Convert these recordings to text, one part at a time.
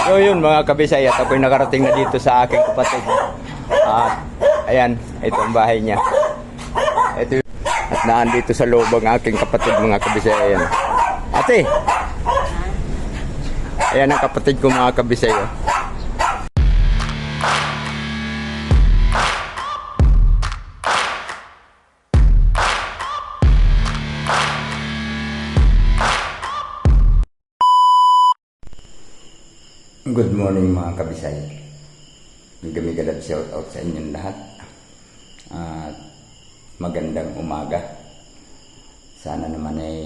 So yun mga kabisay, at ako'y nakarating na dito sa aking kapatid. At ayan, ito ang bahay niya. Ito yun. At naandito sa loob ang aking kapatid mga kabisay. Ayan. Ate! Ayan ang kapatid ko mga kabisay. Oh. Good morning mga kabisay. Migamigad shout out sa inyong lahat. At magandang umaga. Sana naman ay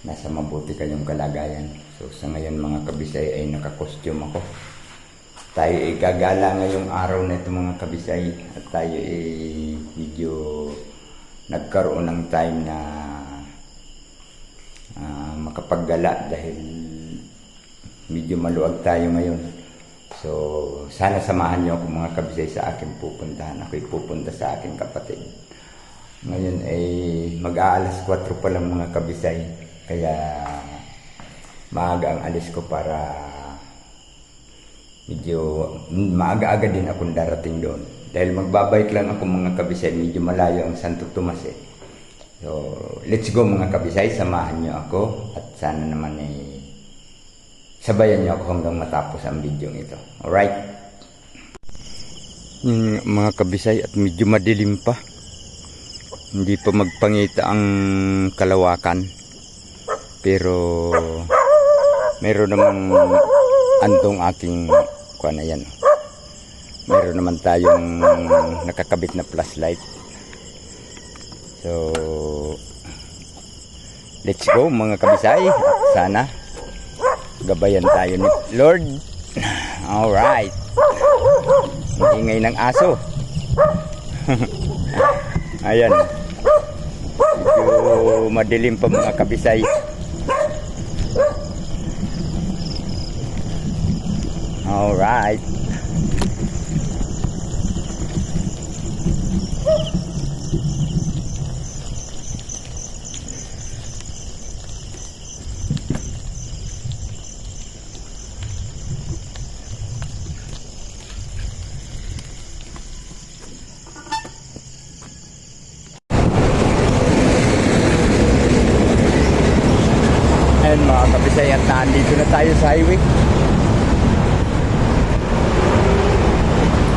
nasa mabuti kayong kalagayan. So sa ngayon mga kabisay ay naka-costume ako. Tayo ay gagala ngayong araw na ito mga kabisay. At tayo ay medyo nagkaroon ng time na makapaggala dahil medyo maluwag tayo ngayon. So, sana samahan niyo ako mga kabisay sa aking pupuntahan. Ako'y pupunta sa aking kapatid. Ngayon ay mag-aalas 4 pa lang mga kabisay. Kaya maaga ang alis ko para medyo maaga-aga din akong darating doon. Dahil magbabike lang ako mga kabisay. Medyo malayo ang Santo Tomas eh. So, let's go mga kabisay. Samahan niyo ako. At sana naman ay sabayan niyo ako hanggang matapos ang video ito. Alright? Mga kabisay, at medyo madilim pa. Hindi pa magpangita ang kalawakan. Pero meron namang andong aking kuwan na yan. Meron naman tayong nakakabit na flashlight. So let's go mga kabisay. At sana gabayan tayo ni Lord. Alright. Ang ingay ng aso. Ayan. Medyo madilim pa mga kabisay. Alright. Ayan mga kabisay, at nandito na tayo sa highway.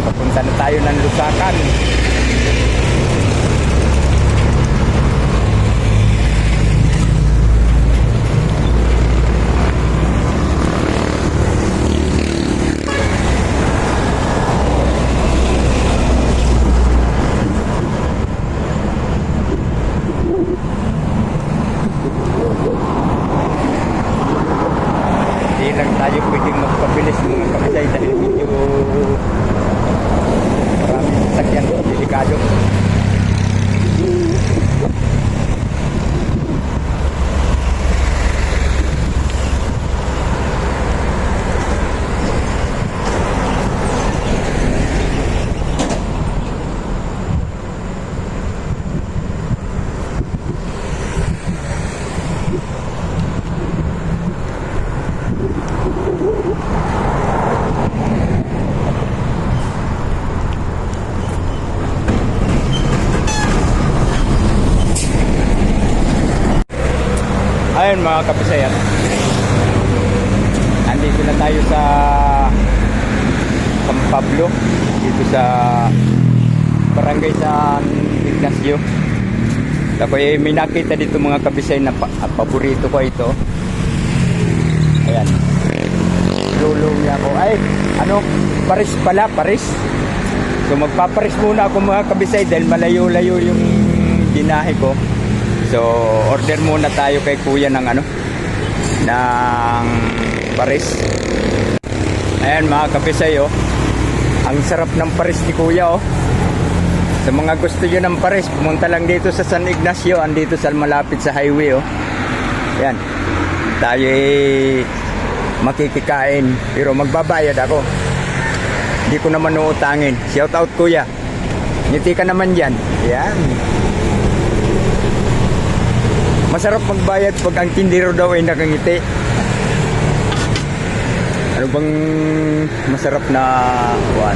Papunta na tayo ng Lusakan. Hindi lang tayo pwedeng magpabilis mga kabisay dahil medyo maraming sasakyan, delikado. Ayun mga kapisayan, andito na tayo sa San Pablo, dito sa Barangay San Ignacio. Ako may nakita dito mga kapisayan na paborito ko ito. Ayan, lulong niya ako. Ay, ano, Paris pala, Paris. So magpaparis muna ako mga kabisay dahil malayo-layo yung binahe ko. So order muna tayo kay kuya ng ano, ng Paris. Ayan mga kabisay, oh, ang sarap ng Paris ni kuya, oh. Sa mga gusto nyo ng Paris, pumunta lang dito sa San Ignacio, andito sa malapit sa highway, oh. Ayan, tayo makikikain pero magbabayad ako. Hindi ko naman uutangin. Shout out kuya, ngiti ka naman dyan. Ayan, masarap magbayad pag ang tindero daw ay nakangiti. Ano bang masarap na kuwan?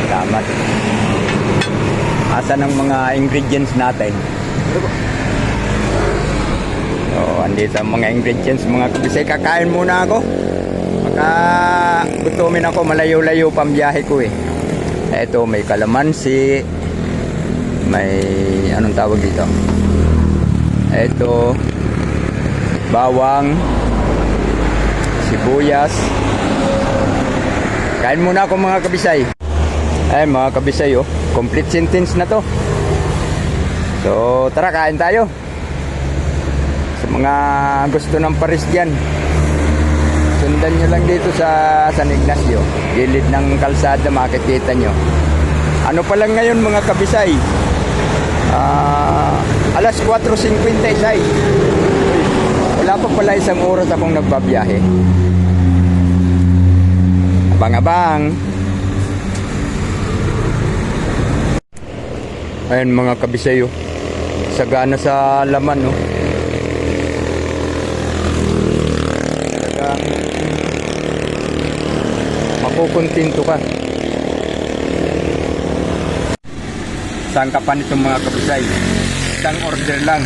Salamat. Asan ang mga ingredients natin? So, andito ang mga ingredients, mga kabisay. Kakain muna ako. Baka gutumin ako, malayo-layo pang biyahe ko eh. Ito, may kalamansi. May, anong tawag dito? Ito, bawang, sibuyas. Kain muna ako mga kabisay. Ay mga kabisay oh, complete sentence na to. So tara, kain tayo. Sa mga gusto ng paris dyan, sundan nyo lang dito sa San Ignacio, gilid ng kalsada, makikita nyo. Ano pa lang ngayon mga kabisay, alas 4:56. Wala pa pala isang oras akong nagbabiyahe. Abang-abang. Ayan mga kabisay oh, sagana sa laman oh. Talagang makukontinto ka. Saan ka pa nitong mga kabisay? Isang order lang,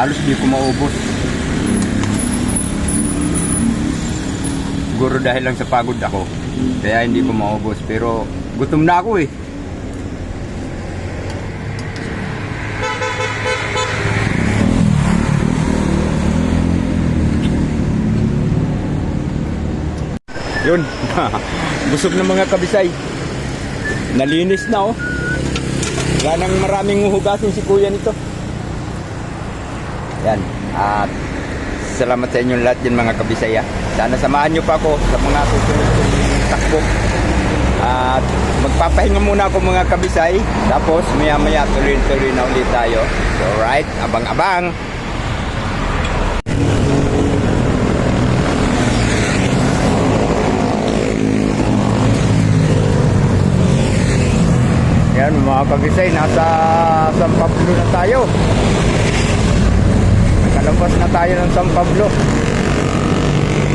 halos di ko maubos. Siguro dahil lang sa pagod ako, kaya hindi ko maubos. Pero gutom na ako eh. Yun, busog ng mga kabisay. Nalinis na oh. Wala nang maraming huhugasin si kuya nito. Yan, at salamat sa inyong lahat din mga kabisay. Sana samahan nyo pa ako sa mga susunod kong takbo. At magpapahinga muna ako mga kabisay. Tapos maya maya tuloy-tuloy na ulit tayo. So right, abang-abang. Yan mga kabisay, nasa San Pablo na tayo. Nakalabas na tayo ng San Pablo.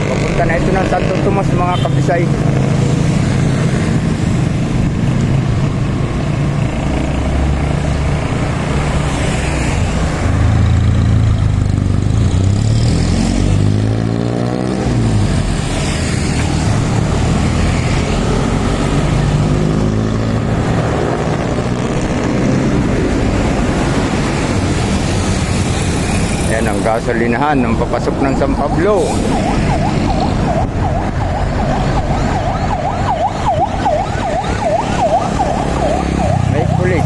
Papunta na ito ng Santo Tomas mga kabisay. Yan ang gasolinahan ng papasok ng San Pablo. May pulis.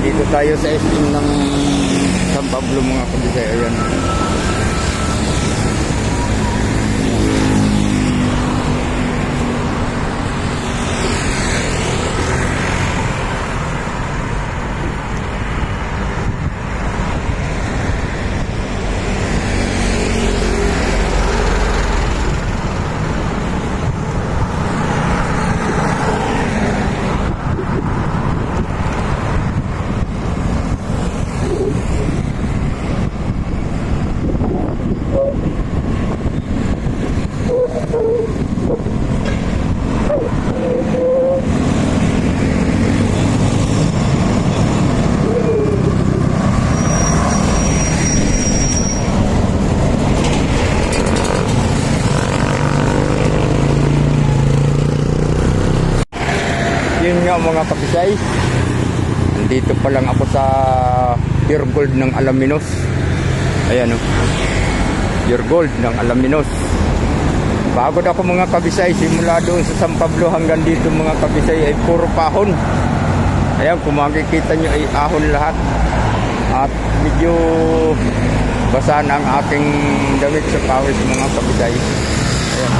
Dito tayo sa SM ng San Pablo mga kabisay. Ayan. Yun nga mga kabisay, nandito pa lang ako sa Pure Gold ng Alaminos. Ayan o, Pure Gold ng Alaminos. Pagod ako mga kabisay, simula doon sa San Pablo hanggang dito mga kabisay ay puro pahon. Ayan, kung makikita nyo ay ahon lahat. At medyo basa na ang aking damit sa pawis mga kabisay. Ayan,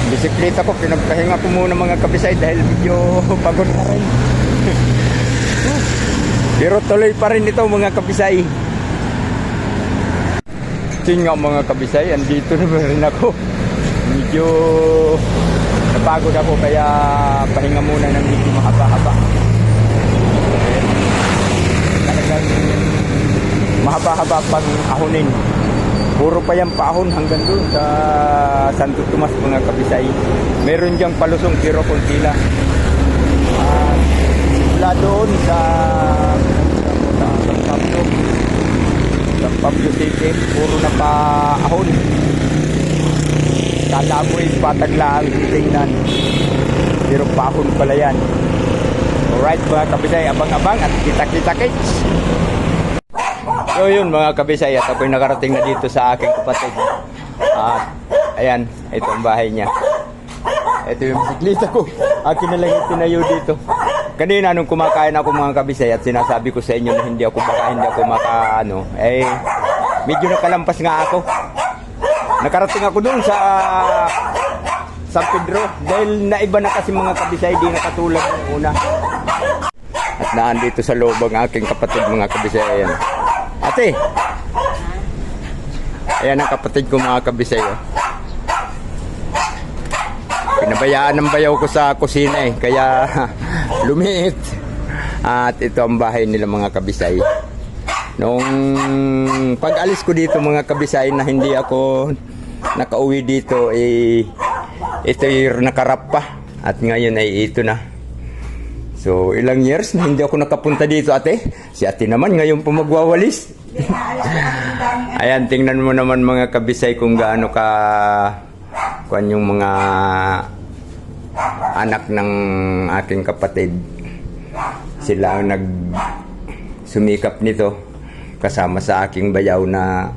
bisikleta ko, pinagpahinga ko muna mga kabisay dahil medyo pagod na rin. Pero tuloy pa rin ito mga kabisay. yun nga mga kabisay, andito na rin ako. Medyo napagod ako kaya pahinga muna ng medyo mahaba-haba. Talagang mahaba-haba pang ahonin. Puro pa yan paahon hanggang doon sa Santo Tomas mga kabisay. Meron diyang palusong pero konti lang. Mula doon sa San Pablo City, puro na paahon. Kala mo'y pataglaan tingnan. Pero paahon pala yan. Alright mga kabisay, abang-abang at kita-kita-kits. So yun mga kabisay, at ako'y nakarating na dito sa aking kapatid. At ayan, ito ang bahay niya. Ito yung bisikleta ko. Akin na lang yung tinayo dito. Kanina nung kumakain ako mga kabisay at sinasabi ko sa inyo na hindi ako makaano, medyo nakalampas nga ako. Nakarating ako dun sa San Pedro dahil naiba na kasi mga kabisay, di nakatulad ng una. At naandito sa loob ang aking kapatid mga kabisay. Ayan. Ate! Ayan ang kapatid ko mga kabisay. Oh. Pinabayaan ng bayaw ko sa kusina kaya lumiit. At ito ang bahay nila mga kabisay. Nung pag-alis ko dito mga kabisay na hindi ako nakauwi dito, ito yung nakarap pa. At ngayon ay ito na. So ilang years na hindi ako nakapunta dito ate. Si ate naman ngayon po magwawalis. Ayan, tingnan mo naman mga kabisay kung gaano ka kuan yung mga anak ng aking kapatid. Sila ang sumikap nito kasama sa aking bayaw na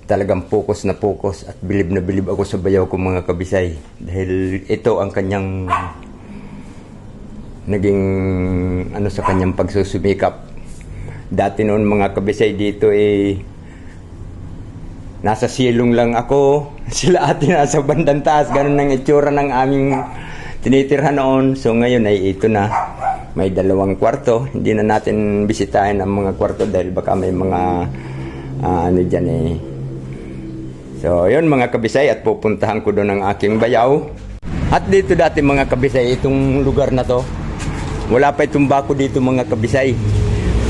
talagang focus na focus at bilib na bilib ako sa bayaw ko mga kabisay dahil ito ang kanyang naging sa kanyang pagsusumikap. Dati noon mga kabisay dito nasa silong lang ako, sila ate nasa bandang taas, ganun ang itsura ng aming tinitirhan noon. So ngayon ay ito na, may 2 kwarto. Hindi na natin bisitahin ang mga kwarto dahil baka may mga dyan So yun mga kabisay, at pupuntahan ko doon ang aking bayaw. At dito dati mga kabisay, itong lugar na to, wala pa itong bako dito mga kabisay.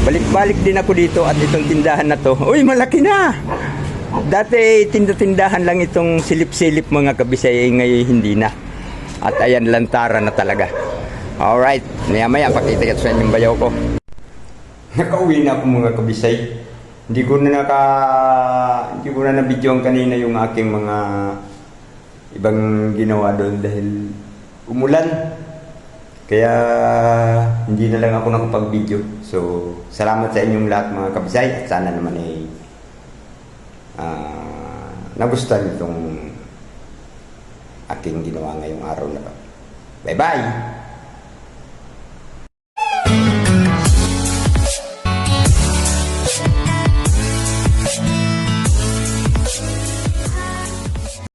Balik-balik din ako dito at itong tindahan na to, uy malaki na! Dati tindahan lang itong silip-silip mga kabisay, ngayon hindi na. At ayan, lantaran na talaga. Alright, maya-maya pakita ko sa inyong bayaw ko. Nakauwi na ako mga kabisay. Hindi ko na na-videoan kanina yung aking mga ibang ginawa doon dahil umulan. Kaya hindi na lang ako nakapag-video. So, salamat sa inyong lahat mga kabisay at sana naman nagustuhan itong aking ginawa ngayong araw na to. Bye-bye!